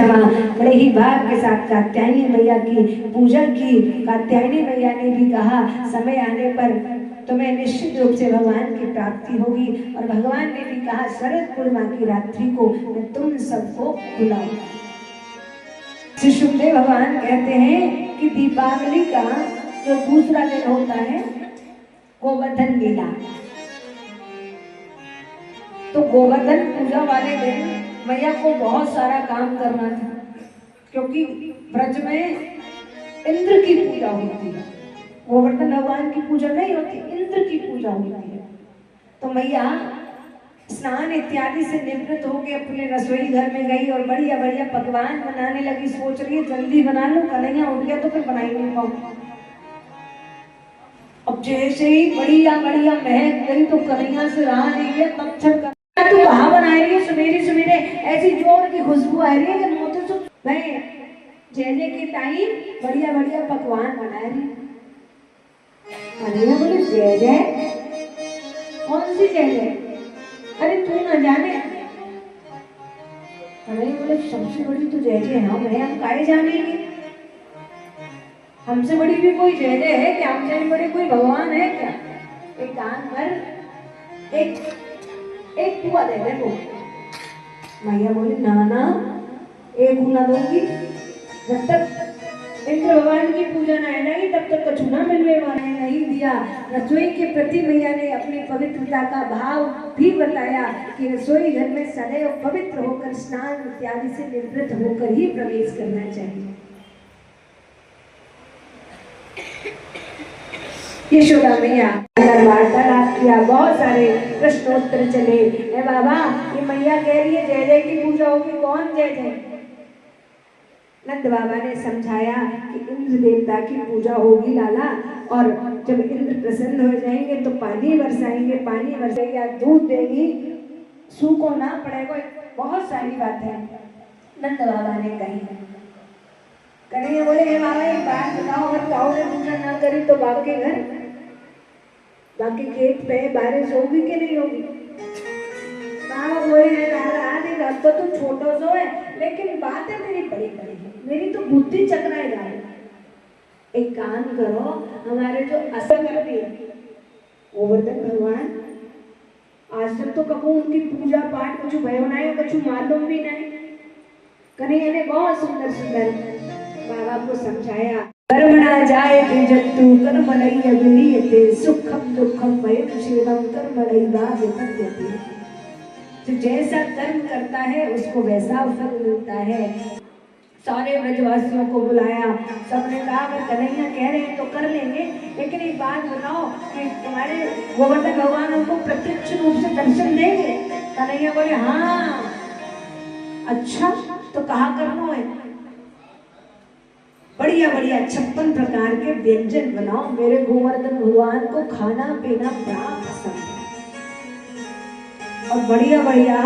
रहा। बड़े ही भाव के साथ कात्यायनी मैया की पूजा की। कात्यायनी मैया ने भी कहा समय आने पर तुम्हें निश्चित रूप से भगवान की प्राप्ति होगी। और भगवान ने भी कहा शरद पूर्णिमा की रात्रि को मैं तुम सबको बुलाऊं। श्री सुखदेव भगवान कहते हैं कि दीपावली का जो दूसरा दिन होता है गोवर्धन लीला, तो गोवर्धन पूजा वाले दिन मैया को बहुत सारा काम करना था, क्योंकि ब्रज में इंद्र की पूजा होती है। गोवर्धन भगवान की पूजा नहीं होती, इंद्र की पूजा होती है। तो मैया स्नान इत्यादि से निवृत्त होकर अपने रसोई घर में गई और बढ़िया बढ़िया पकवान बनाने लगी। सोच रही है जल्दी बना लो, कन्हैया उठ गया तो फिर बना ही नहीं पाऊं। अब जैसे ही बढ़िया बढ़िया महक गई तो कन्हैया से रहा नहीं गया। तब तू कहाँ बना रही है सवेरे सवेरे, ऐसी जोर की खुशबू आ रही है कि मोते तो मैं जय की ताई बढ़िया बढ़िया पकवान बना रही। कन्हैया बोले जय जय? कौन सी जय जय? अरे तू न जाने। कन्हैया बोले सबसे बड़ी तो जय जय हम काहे जानेंगे, हमसे बड़ी भी कोई जय जय है क्या? हमसे बड़े कोई भगवान है क्या? एक कान पर एक पुआ दे दे वो। मैया बोली ना एक गुना दूंगी, जब तक इंद्र भगवान की पूजा न है जाएगी तब तक कछु ना मिलने वाला है। नहीं दिया। रसोई के प्रति मैया ने अपनी पवित्रता का भाव भी बताया कि रसोई घर में सदैव पवित्र होकर स्नान इत्यादि से निवृत्त होकर ही प्रवेश करना चाहिए। यशोदा मैया वार्तालाप किया, बहुत सारे प्रश्नोत्तर चले। ए बाबा ये मैया कह रही है जय जय की पूजा होगी, कौन जय जय? नंद बाबा ने समझाया कि इंद्र देवता की पूजा होगी लाला, और जब इंद्र प्रसन्न हो जाएंगे तो पानी बरसाएंगे, पानी बरसाएंगे दूध देंगी, सूखो ना पड़ेगा। बहुत सारी बात है नंद बाबा ने कही। कन्हैया बोले हे बाबा एक बात बताओ, अगर गाँव ने पूजा ना करी तो बाबा के घर बाकी खेत पे बारिश होगी कि नहीं होगी? बाबा बोले लाला अब तो तू छोटो सो है, लेकिन बातें मेरी बड़ी बड़ी है, मेरी तो बुद्धि चकराए जा रही। एक काम करो, हमारे जो असल करती है गोवर्धन भगवान, आज तक तो कबू उनकी पूजा पाठ कुछ भय बनाए कुछ मालूम भी नहीं। कन्हैया ने बहुत सुंदर सुंदर बाबा को समझाया। कर्मणा जायते जन्तु कर्मणैव विलीयते सुखम दुखम भयं शीलम कर्मणैव विपद्यते। जो जैसा कर्म करता है उसको वैसा फल मिलता है। सारे ब्रजवासियों को बुलाया, सबने कहा अगर कन्हैया कह रहे हैं तो कर लेंगे, लेकिन एक बात बताओ कि तुम्हारे गोवर्धन भगवान उनको प्रत्यक्ष रूप से दर्शन देंगे? कन्हैया बोले हाँ। अच्छा तो कहा करना है? बढ़िया बढ़िया 56 प्रकार के व्यंजन बनाओ, मेरे गोवर्धन भगवान को खाना पीना बड़ा पसंद है। और बढ़िया बढ़िया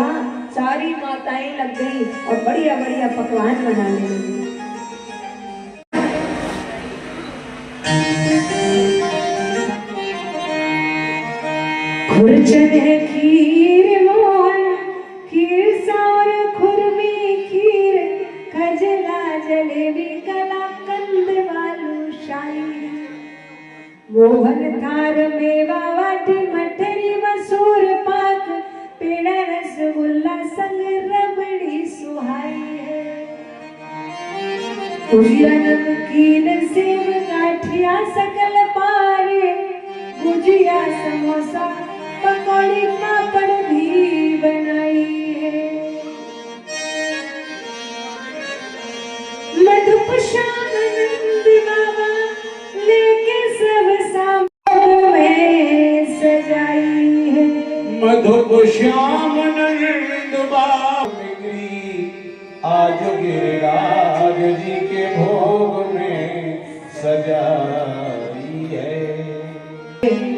सारी माताएं लग गई और बढ़िया बढ़िया पकवान बनाने लगी। खुरचन है खीर मोहन, खीर सावर खुरमी खीर, खजला जलेबी कलाकंद बालूशाही, मोहन थार मेवा वाटी मठरी मसूर पाक, पेड़ा रसगुल्ला संग रबड़ी सुहाई है, गुजिया नमकीन सेव गाठिया सकल पारे, गुजिया समोसा पकौड़ी पापड़ भी बनाई है। मधुपुष्पानंद बाबा लेके सब सामान में सजाई है। मधुपुष्पानंद बाबा आज गिरिराज जी के भोग में सजाई है।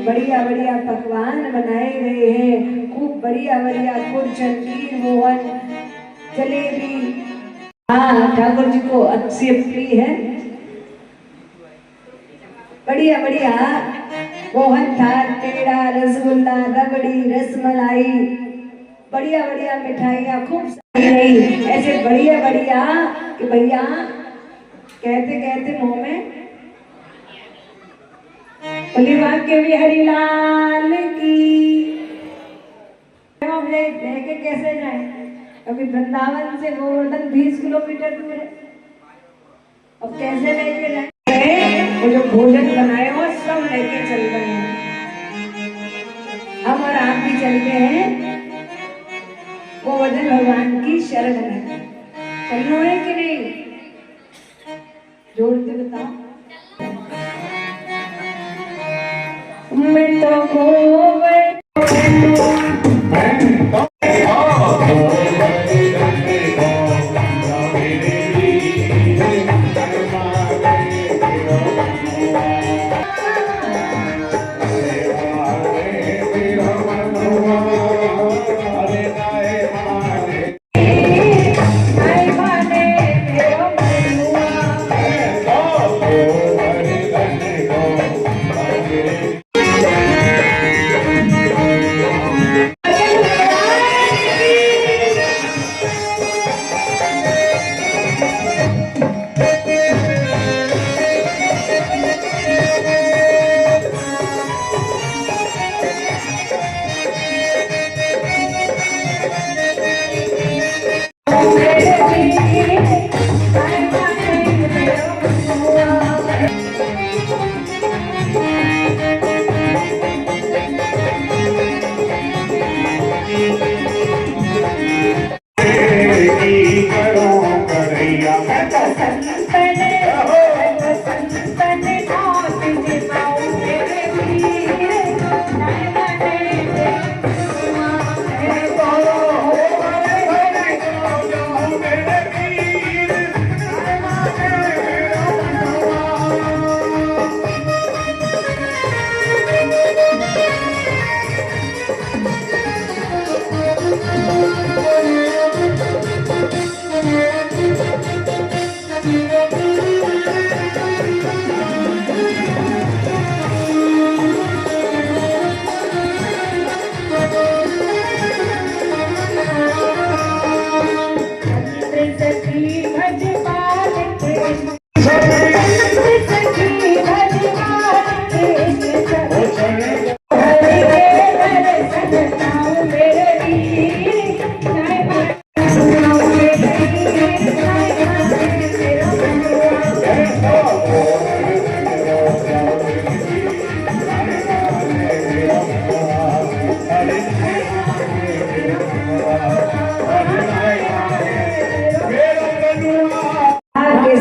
बढ़िया बढ़िया पकवान बनाए गए हैं, खूब बढ़िया बढ़िया खुरचन खीर मोहन जलेबी। हाँ ठाकुर जी को अच्छी प्रिय है। बढ़िया बढ़िया मोहन थाल पेड़ा रसगुल्ला रबड़ी रसमलाई बढ़िया बढ़िया मिठाइयाँ खूब सारी रही, ऐसे बढ़िया बढ़िया कि भैया कहते कहते मुंह में बोली के भी हरिलाल की। हम लेके कैसे जाए, क्योंकि वृंदावन से गोवर्धन 20 किलोमीटर दूर है। अब कैसे लेके जाए, वो जो भोजन बनाए हो सब लेके चल गए हैं। हम और आप भी चलते हैं गोवर्धन भगवान की शरण में। चलना है कि नहीं, जोर से बताओ। मैं तो गोवर्धन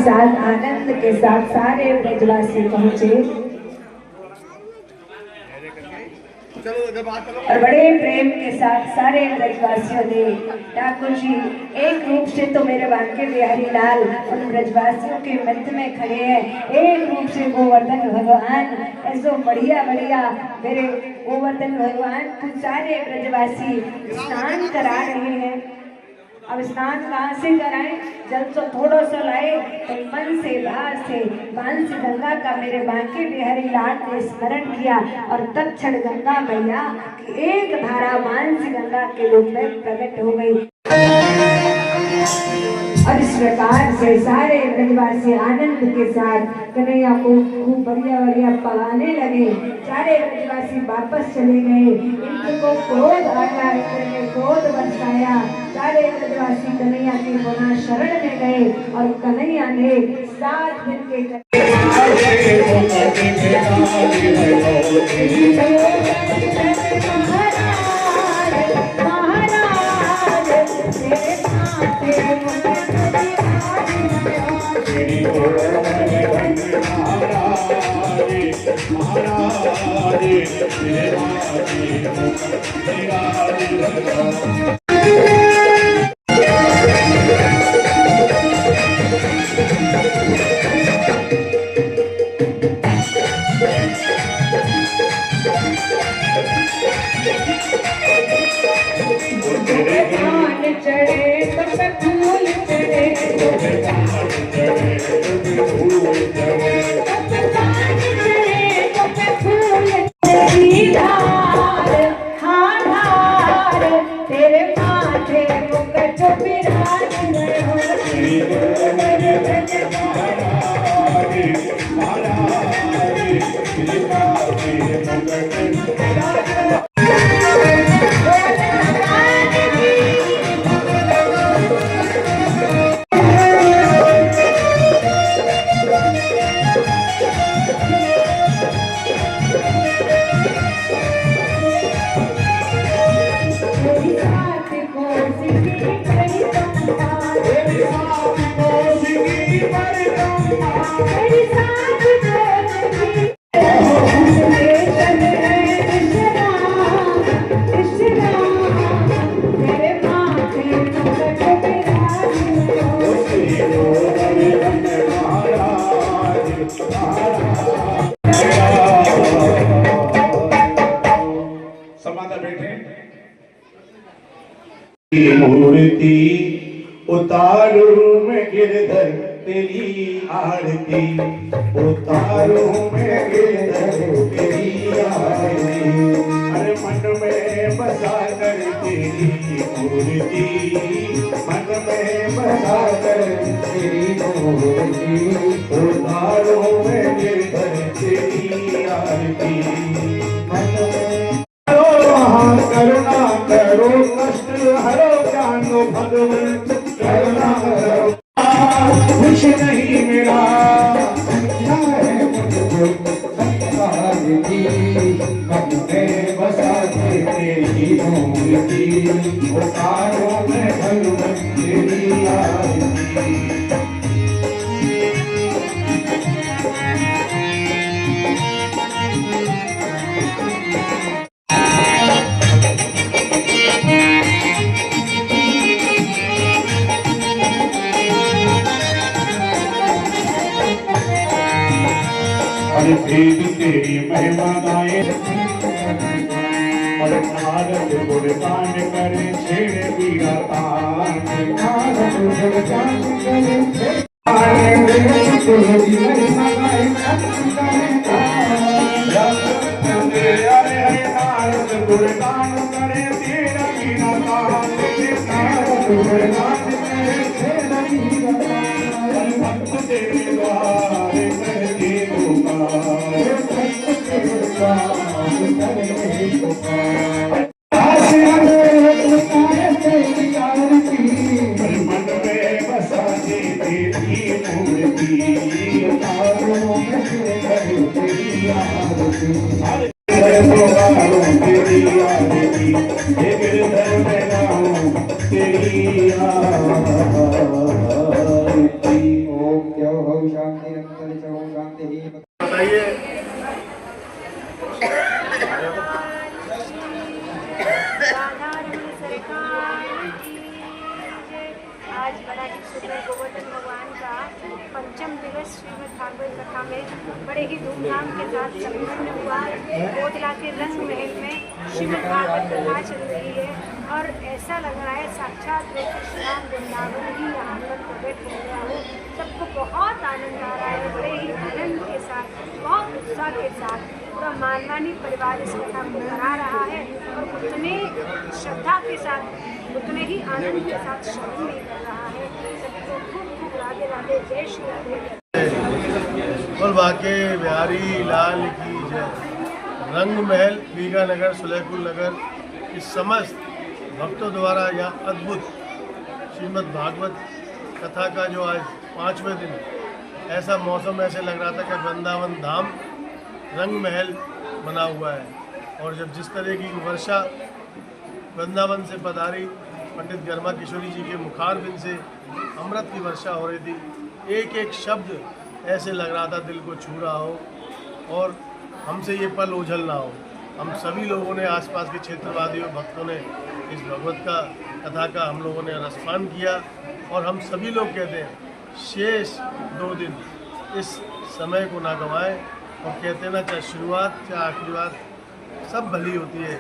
साथ आनंद के साथ सारे ब्रजवासी पहुंचे और बड़े प्रेम के साथ सारे ब्रजवासियों ने ठाकुर जी एक रूप से तो मेरे बांके बिहारी लाल उन ब्रजवासियों के मध्य में खड़े हैं, एक रूप से गोवर्धन भगवान ऐसो बढ़िया बढ़िया मेरे गोवर्धन भगवान को सारे ब्रजवासी स्नान करा रहे हैं। अब स्नान कहाँ से कराएं, जल तो थोड़ा सा लाए तो मन से बाहर से मानसी गंगा का मेरे बांके बिहारी लाल ने स्मरण किया और तत्क्षण गंगा मैया की एक धारा मानसी गंगा के रूप में प्रकट हो गई। और इस प्रकार से सारे ब्रजवासी आनंद के साथ कन्हैया को खूब बढ़िया बढ़िया पगाने लगे। सारे ब्रजवासी वापस चले गए, इनको क्रोध आया, इन्होंने क्रोध बरसाया। सारे ब्रजवासी कन्हैया की पुनः शरण में गए और कन्हैया ने 7 दिन के तेरे संकट विराज गए हो श्री गुरु गोविंद महाराज महाराज कृपा से संकट विराज मूर्ति उतारू मैं गिरधर तेरी आरती उतारू मैं गिरधर तेरी आरती अरे मन में बसा कर तेरी मूर्ति मन में बसा कर तेरी मूर्ति उतारू मैं गिरधर तेरी आरती मन में करुणा करो कष्ट हरो जानो भगवान करुणा करो कुछ नहीं मेरा मन में बसा के तेरी मूर्ति उतारो मैं भगवान तेरी आरती भेद तेरी महिमा गाए और नारद गुणगान करे छेड़ बीड़ा तान नारद गुणगान करे तेरी महिमा गाए नारद गुणगान करे छेड़ बीड़ा तान नारद गुणगान करे छेड़ बीड़ा तान भक्त तेरे द्वारे करते मन में बसा दे तेरी मूर्ति तेरी आरती गिरधर में गाऊं तेरी आरती। ओम क्या हो शांति अंतर हो शांति ही बताइए। आज बड़ा ही शुभ है गोवर्धन भगवान का पंचम दिवस श्रीमद् भागवत कथा में बड़े ही धूमधाम के साथ संपन्न हुआ। कोटला के रंग महल में श्रीमद् भागवत कथा चल रही है और ऐसा लग रहा है साक्षात श्री राम वृंदावन ही यहाँ पर प्रकट हो गया हो। सबको बहुत आनंद आ रहा है, बड़े ही आनंद के साथ, बहुत उत्साह के साथ पूरा मानवानी परिवार इस कथा को करा रहा है और उतने श्रद्धा के साथ, उतने ही आनंद के साथ श्रवण भी कर रहा है। सबको खूब खूब राधे राधे, जय श्री राधे। और बाके बिहारी लाल की जय। रंग महल बीकानगर सुलेखुल नगर इस समस्त भक्तों द्वारा यह अद्भुत श्रीमद् भागवत कथा का जो आज 5वें दिन, ऐसा मौसम ऐसे लग रहा था कि वृंदावन धाम रंग महल बना हुआ है। और जब जिस तरह की वर्षा वृंदावन से पधारी, पंडित गर्मा किशोरी जी के मुखारबिंद से अमृत की वर्षा हो रही थी। एक एक शब्द ऐसे लग रहा था दिल को छू रहा हो और हमसे ये पल ओझल ना हो। हम सभी लोगों ने, आसपास के क्षेत्रवादियों भक्तों ने इस भगवत का कथा का हम लोगों ने रसपान किया और हम सभी लोग कहते हैं शेष 2 दिन इस समय को ना गंवाएं और कहते ना चाहे शुरुआत चाहे आखिरी बात सब भली होती है।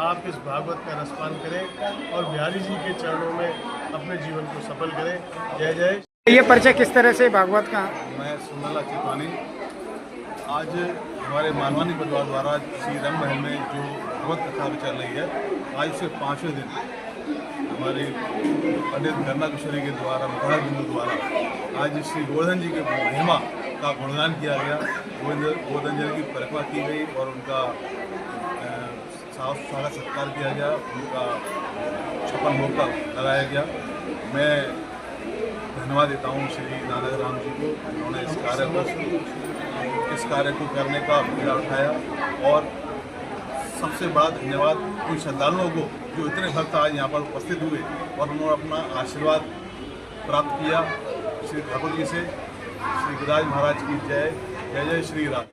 आप इस भागवत का रसपान करें और बिहारी जी के चरणों में अपने जीवन को सफल करें। जय जय। ये परिचय किस तरह से भागवत का? मैं सुंदरलाल चितवानी। आज हमारे मानवानी परिवार द्वारा श्री रंग महल में जो भगवत कथा चल रही है, आज से 5वें दिन हमारे पंडित गन्ना किशोरी के द्वारा मुखड़ा बिंदु द्वारा आज श्री गोवर्धन जी के महिमा का गुणगान किया गया। गोवर्धन जी की परिक्रमा की गई और उनका स्वागत सत्कार किया गया, उनका 56 भोग का लगाया गया। मैं धन्यवाद देता हूँ श्री नानक राम जी को, उन्होंने इस कार्य को करने का बीड़ा उठाया। और सबसे बड़ा धन्यवाद उन श्रद्धालुओं को जो इतने भक्त आज यहाँ पर उपस्थित हुए और उन्होंने अपना आशीर्वाद प्राप्त किया श्री ठाकुर जी से। श्री गिरिराज महाराज की जय। जय जय श्री राम।